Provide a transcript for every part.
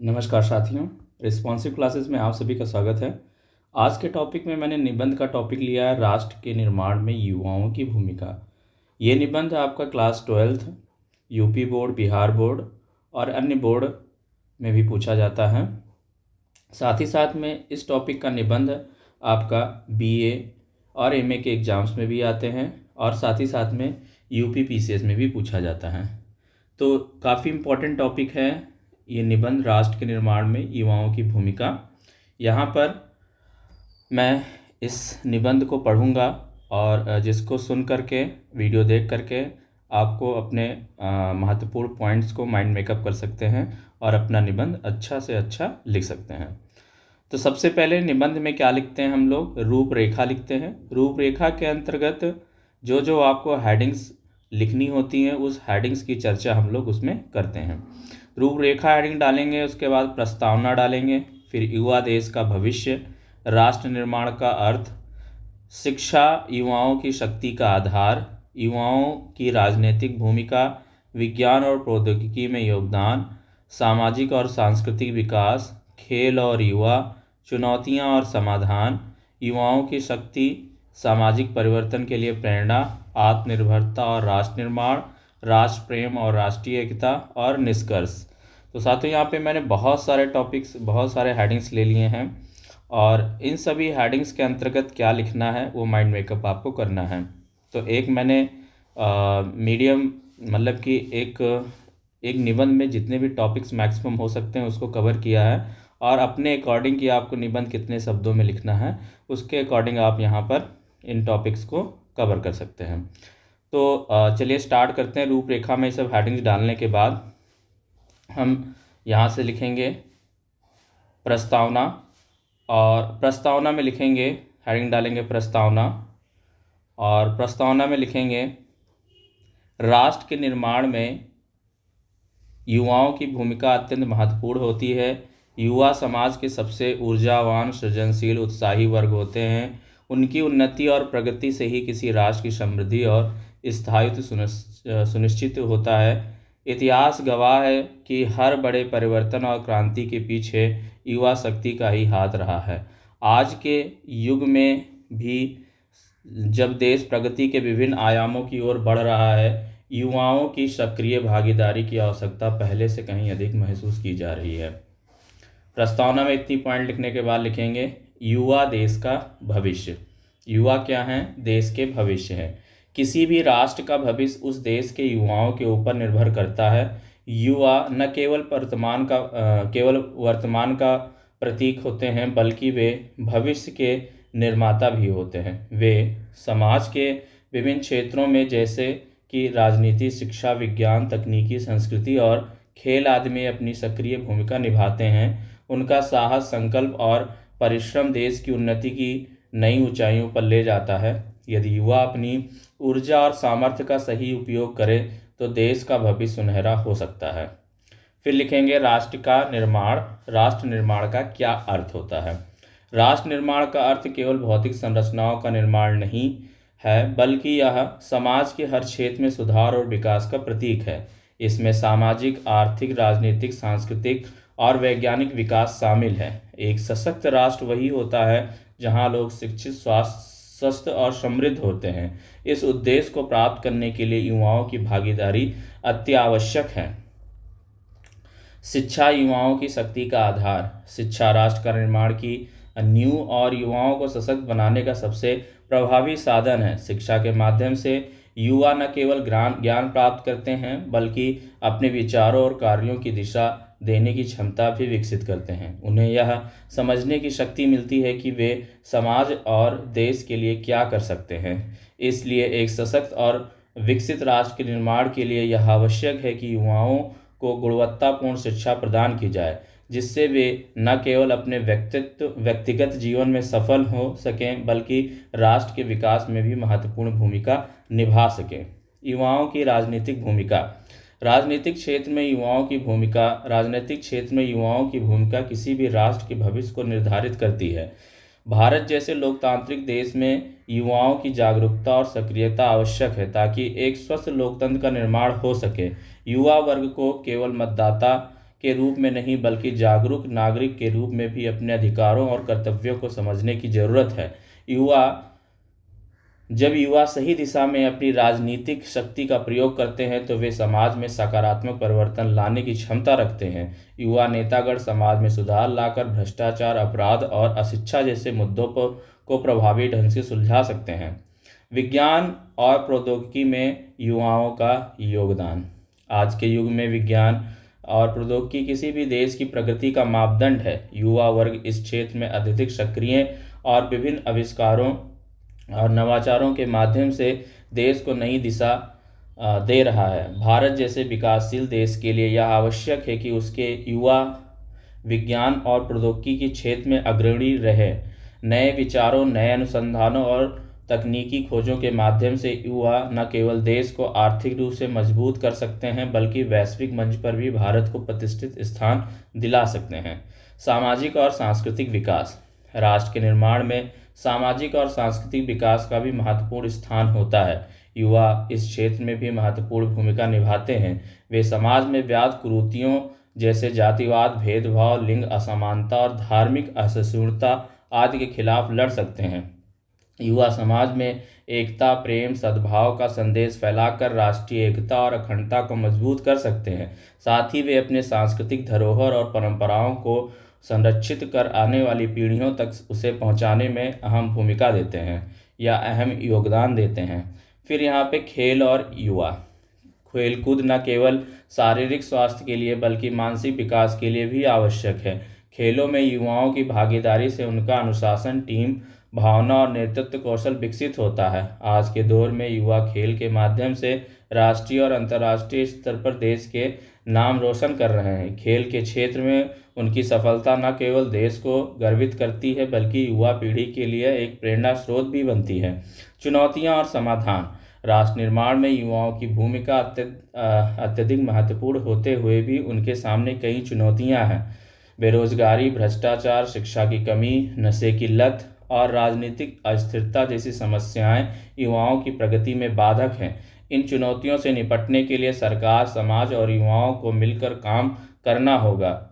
नमस्कार साथियों, responsive classes में आप सभी का स्वागत है। आज के टॉपिक में मैंने निबंध का टॉपिक लिया है राष्ट्र के निर्माण में युवाओं की भूमिका। ये निबंध आपका class 12th UP board, Bihar board और अन्य बोर्ड में भी पूछा जाता है। साथ ही साथ में इस टॉपिक का निबंध आपका बीए और एमए के एग्ज़ाम्स में भी आते हैं और साथ ही साथ में यूपी पीसीएस में भी पूछा जाता है। तो काफ़ी इम्पोर्टेंट टॉपिक है ये निबंध, राष्ट्र के निर्माण में युवाओं की भूमिका। यहाँ पर मैं इस निबंध को पढ़ूँगा और जिसको सुन करके, वीडियो देख करके आपको अपने महत्वपूर्ण पॉइंट्स को माइंड मेकअप कर सकते हैं और अपना निबंध अच्छा से अच्छा लिख सकते हैं। तो सबसे पहले निबंध में क्या लिखते हैं हम लोग? रूपरेखा लिखते हैं। रूपरेखा के अंतर्गत जो जो आपको हेडिंग्स लिखनी होती हैं उस हेडिंग्स की चर्चा हम लोग उसमें करते हैं। रूपरेखा हेडिंग डालेंगे, उसके बाद प्रस्तावना डालेंगे, फिर युवा देश का भविष्य, राष्ट्र निर्माण का अर्थ, शिक्षा युवाओं की शक्ति का आधार, युवाओं की राजनीतिक भूमिका, विज्ञान और प्रौद्योगिकी में योगदान, सामाजिक और सांस्कृतिक विकास, खेल और युवा, चुनौतियां और समाधान, युवाओं की शक्ति, सामाजिक परिवर्तन के लिए प्रेरणा, आत्मनिर्भरता और राष्ट्र निर्माण, राष्ट्र प्रेम और राष्ट्रीय एकता और निष्कर्ष। तो साथियों, यहाँ पे मैंने बहुत सारे टॉपिक्स, बहुत सारे हेडिंग्स ले लिए हैं और इन सभी हेडिंग्स के अंतर्गत क्या लिखना है वो माइंड मेकअप आपको करना है। तो एक मैंने मीडियम, मतलब कि एक निबंध में जितने भी टॉपिक्स मैक्सिमम हो सकते हैं उसको कवर किया है और अपने अकॉर्डिंग कि आपको निबंध कितने शब्दों में लिखना है उसके अकॉर्डिंग आप यहाँ पर इन टॉपिक्स को कवर कर सकते हैं। तो चलिए स्टार्ट करते हैं। रूपरेखा में सब हेडिंग्स डालने के बाद हम यहाँ से लिखेंगे प्रस्तावना, और प्रस्तावना में लिखेंगे, हेडिंग डालेंगे प्रस्तावना, और प्रस्तावना में लिखेंगे राष्ट्र के निर्माण में युवाओं की भूमिका अत्यंत महत्वपूर्ण होती है। युवा समाज के सबसे ऊर्जावान, सृजनशील, उत्साही वर्ग होते हैं। उनकी उन्नति और प्रगति से ही किसी राष्ट्र की समृद्धि और स्थायित्व सुनिश्चित होता है। इतिहास गवाह है कि हर बड़े परिवर्तन और क्रांति के पीछे युवा शक्ति का ही हाथ रहा है। आज के युग में भी जब देश प्रगति के विभिन्न आयामों की ओर बढ़ रहा है, युवाओं की सक्रिय भागीदारी की आवश्यकता पहले से कहीं अधिक महसूस की जा रही है। प्रस्तावना में इतनी पॉइंट लिखने के बाद लिखेंगे युवा देश का भविष्य। युवा क्या हैं? देश के भविष्य हैं। किसी भी राष्ट्र का भविष्य उस देश के युवाओं के ऊपर निर्भर करता है। युवा न केवल वर्तमान का प्रतीक होते हैं बल्कि वे भविष्य के निर्माता भी होते हैं। वे समाज के विभिन्न क्षेत्रों में, जैसे कि राजनीति, शिक्षा, विज्ञान, तकनीकी, संस्कृति और खेल आदि में अपनी सक्रिय भूमिका निभाते हैं। उनका साहस, संकल्प और परिश्रम देश की उन्नति की नई ऊंचाइयों पर ले जाता है। यदि युवा अपनी ऊर्जा और सामर्थ्य का सही उपयोग करे तो देश का भविष्य सुनहरा हो सकता है। फिर लिखेंगे राष्ट्र का निर्माण। राष्ट्र निर्माण का क्या अर्थ होता है? राष्ट्र निर्माण का अर्थ केवल भौतिक संरचनाओं का निर्माण नहीं है, बल्कि यह समाज के हर क्षेत्र में सुधार और विकास का प्रतीक है। इसमें सामाजिक, आर्थिक, राजनीतिक, सांस्कृतिक और वैज्ञानिक विकास शामिल है। एक सशक्त राष्ट्र वही होता है जहां लोग शिक्षित, स्वस्थ और समृद्ध होते हैं। इस उद्देश्य को प्राप्त करने के लिए युवाओं की भागीदारी अत्यावश्यक है। शिक्षा युवाओं की शक्ति का आधार। शिक्षा राष्ट्र का निर्माण की नींव और युवाओं को सशक्त बनाने का सबसे प्रभावी साधन है। शिक्षा के माध्यम से युवा न केवल ज्ञान प्राप्त करते हैं बल्कि अपने विचारों और कार्यों की दिशा देने की क्षमता भी विकसित करते हैं। उन्हें यह समझने की शक्ति मिलती है कि वे समाज और देश के लिए क्या कर सकते हैं। इसलिए एक सशक्त और विकसित राष्ट्र के निर्माण के लिए यह आवश्यक है कि युवाओं को गुणवत्तापूर्ण शिक्षा प्रदान की जाए, जिससे वे न केवल अपने व्यक्तिगत जीवन में सफल हो सकें बल्कि राष्ट्र के विकास में भी महत्वपूर्ण भूमिका निभा सकें। युवाओं की राजनीतिक भूमिका। राजनीतिक क्षेत्र में युवाओं की भूमिका किसी भी राष्ट्र के भविष्य को निर्धारित करती है। भारत जैसे लोकतांत्रिक देश में युवाओं की जागरूकता और सक्रियता आवश्यक है ताकि एक स्वस्थ लोकतंत्र का निर्माण हो सके। युवा वर्ग को केवल मतदाता के रूप में नहीं बल्कि जागरूक नागरिक के रूप में भी अपने अधिकारों और कर्तव्यों को समझने की जरूरत है। जब युवा सही दिशा में अपनी राजनीतिक शक्ति का प्रयोग करते हैं तो वे समाज में सकारात्मक परिवर्तन लाने की क्षमता रखते हैं। युवा नेतागण समाज में सुधार लाकर भ्रष्टाचार, अपराध और अशिक्षा जैसे मुद्दों को प्रभावी ढंग से सुलझा सकते हैं। विज्ञान और प्रौद्योगिकी में युवाओं का योगदान। आज के युग में विज्ञान और प्रौद्योगिकी किसी भी देश की प्रगति का मापदंड है। युवा वर्ग इस क्षेत्र में अत्यधिक सक्रिय और विभिन्न आविष्कारों और नवाचारों के माध्यम से देश को नई दिशा दे रहा है। भारत जैसे विकासशील देश के लिए यह आवश्यक है कि उसके युवा विज्ञान और प्रौद्योगिकी के क्षेत्र में अग्रणी रहे। नए विचारों, नए अनुसंधानों और तकनीकी खोजों के माध्यम से युवा न केवल देश को आर्थिक रूप से मजबूत कर सकते हैं बल्कि वैश्विक मंच पर भी भारत को प्रतिष्ठित स्थान दिला सकते हैं। सामाजिक और सांस्कृतिक विकास। राष्ट्र के निर्माण में सामाजिक और सांस्कृतिक विकास का भी महत्वपूर्ण स्थान होता है। युवा इस क्षेत्र में भी महत्वपूर्ण भूमिका निभाते हैं। वे समाज में व्याप्त कुरीतियों जैसे जातिवाद, भेदभाव, लिंग असमानता और धार्मिक असहिष्णुता आदि के खिलाफ लड़ सकते हैं। युवा समाज में एकता, प्रेम, सद्भाव का संदेश फैलाकर राष्ट्रीय एकता और अखंडता को मजबूत कर सकते हैं। साथ ही वे अपने सांस्कृतिक धरोहर और परंपराओं को संरक्षित कर आने वाली पीढ़ियों तक उसे पहुंचाने में अहम भूमिका देते हैं या अहम योगदान देते हैं। फिर यहाँ पे खेल और युवा। खेलकूद न केवल शारीरिक स्वास्थ्य के लिए बल्कि मानसिक विकास के लिए भी आवश्यक है। खेलों में युवाओं की भागीदारी से उनका अनुशासन, टीम भावना और नेतृत्व कौशल विकसित होता है। आज के दौर में युवा खेल के माध्यम से राष्ट्रीय और अंतर्राष्ट्रीय स्तर पर देश के नाम रोशन कर रहे हैं। खेल के क्षेत्र में उनकी सफलता न केवल देश को गर्वित करती है बल्कि युवा पीढ़ी के लिए एक प्रेरणा स्रोत भी बनती है। चुनौतियां और समाधान। राष्ट्र निर्माण में युवाओं की भूमिका अत्यधिक महत्वपूर्ण होते हुए भी उनके सामने कई चुनौतियां हैं। बेरोजगारी, भ्रष्टाचार, शिक्षा की कमी, नशे की लत और राजनीतिक अस्थिरता जैसी समस्याएं युवाओं की प्रगति में बाधक हैं। इन चुनौतियों से निपटने के लिए सरकार, समाज और युवाओं को मिलकर काम करना होगा।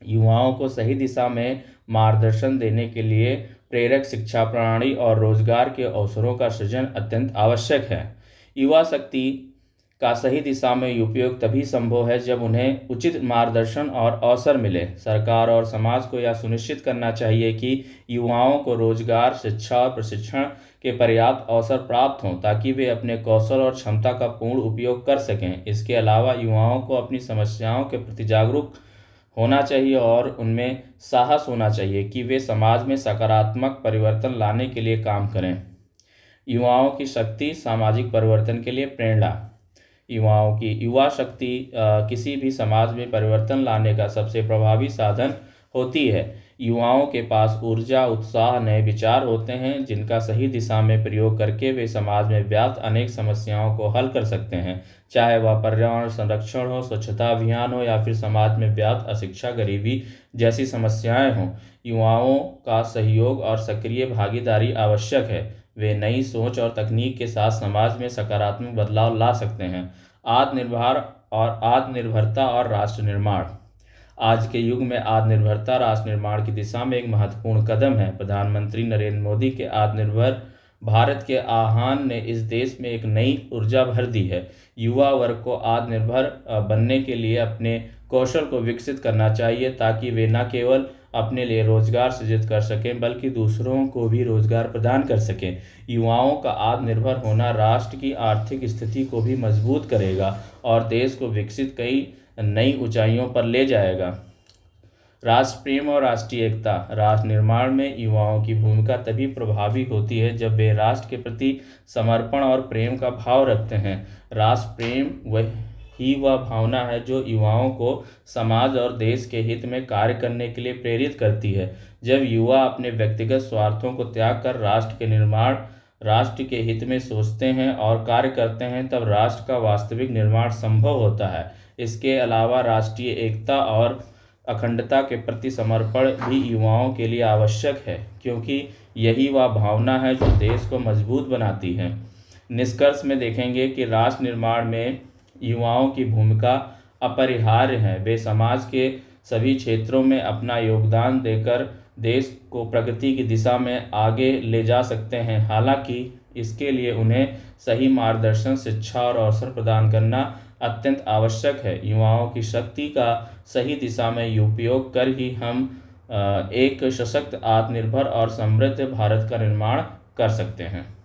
युवाओं को सही दिशा में मार्गदर्शन देने के लिए प्रेरक शिक्षा प्रणाली और रोजगार के अवसरों का सृजन अत्यंत आवश्यक है। युवा शक्ति का सही दिशा में उपयोग तभी संभव है जब उन्हें उचित मार्गदर्शन और अवसर मिले। सरकार और समाज को यह सुनिश्चित करना चाहिए कि युवाओं को रोजगार, शिक्षा और प्रशिक्षण के पर्याप्त अवसर प्राप्त हों ताकि वे अपने कौशल और क्षमता का पूर्ण उपयोग कर सकें। इसके अलावा युवाओं को अपनी समस्याओं के प्रति जागरूक होना चाहिए और उनमें साहस होना चाहिए कि वे समाज में सकारात्मक परिवर्तन लाने के लिए काम करें। युवाओं की शक्ति सामाजिक परिवर्तन के लिए प्रेरणा। युवाओं की युवा शक्ति किसी भी समाज में परिवर्तन लाने का सबसे प्रभावी साधन होती है। युवाओं के पास ऊर्जा, उत्साह, नए विचार होते हैं जिनका सही दिशा में प्रयोग करके वे समाज में व्याप्त अनेक समस्याओं को हल कर सकते हैं, चाहे वह पर्यावरण संरक्षण हो, स्वच्छता अभियान हो या फिर समाज में व्याप्त अशिक्षा, गरीबी जैसी समस्याएं हों। युवाओं का सहयोग और सक्रिय भागीदारी आवश्यक है। वे नई सोच और तकनीक के साथ समाज में सकारात्मक बदलाव ला सकते हैं। आत्मनिर्भरता और राष्ट्र निर्माण। आज के युग में आत्मनिर्भरता राष्ट्र निर्माण की दिशा में एक महत्वपूर्ण कदम है। प्रधानमंत्री नरेंद्र मोदी के आत्मनिर्भर भारत के आह्वान ने इस देश में एक नई ऊर्जा भर दी है। युवा वर्ग को आत्मनिर्भर बनने के लिए अपने कौशल को विकसित करना चाहिए ताकि वे न केवल अपने लिए रोजगार सृजित कर सकें बल्कि दूसरों को भी रोजगार प्रदान कर सकें। युवाओं का आत्मनिर्भर होना राष्ट्र की आर्थिक स्थिति को भी मजबूत करेगा और देश को विकसित कई नई ऊंचाइयों पर ले जाएगा। राष्ट्र प्रेम और राष्ट्रीय एकता। राष्ट्र निर्माण में युवाओं की भूमिका तभी प्रभावी होती है जब वे राष्ट्र के प्रति समर्पण और प्रेम का भाव रखते हैं। राष्ट्र प्रेम वह भावना है जो युवाओं को समाज और देश के हित में कार्य करने के लिए प्रेरित करती है। जब युवा अपने व्यक्तिगत स्वार्थों को त्याग कर राष्ट्र के हित में सोचते हैं और कार्य करते हैं तब राष्ट्र का वास्तविक निर्माण संभव होता है। इसके अलावा राष्ट्रीय एकता और अखंडता के प्रति समर्पण भी युवाओं के लिए आवश्यक है क्योंकि यही वह भावना है जो देश को मजबूत बनाती है। निष्कर्ष में देखेंगे कि राष्ट्र निर्माण में युवाओं की भूमिका अपरिहार्य हैं। वे समाज के सभी क्षेत्रों में अपना योगदान देकर देश को प्रगति की दिशा में आगे ले जा सकते हैं। हालांकि इसके लिए उन्हें सही मार्गदर्शन, शिक्षा और अवसर प्रदान करना अत्यंत आवश्यक है। युवाओं की शक्ति का सही दिशा में उपयोग कर ही हम एक सशक्त, आत्मनिर्भर और समृद्ध भारत का निर्माण कर सकते हैं।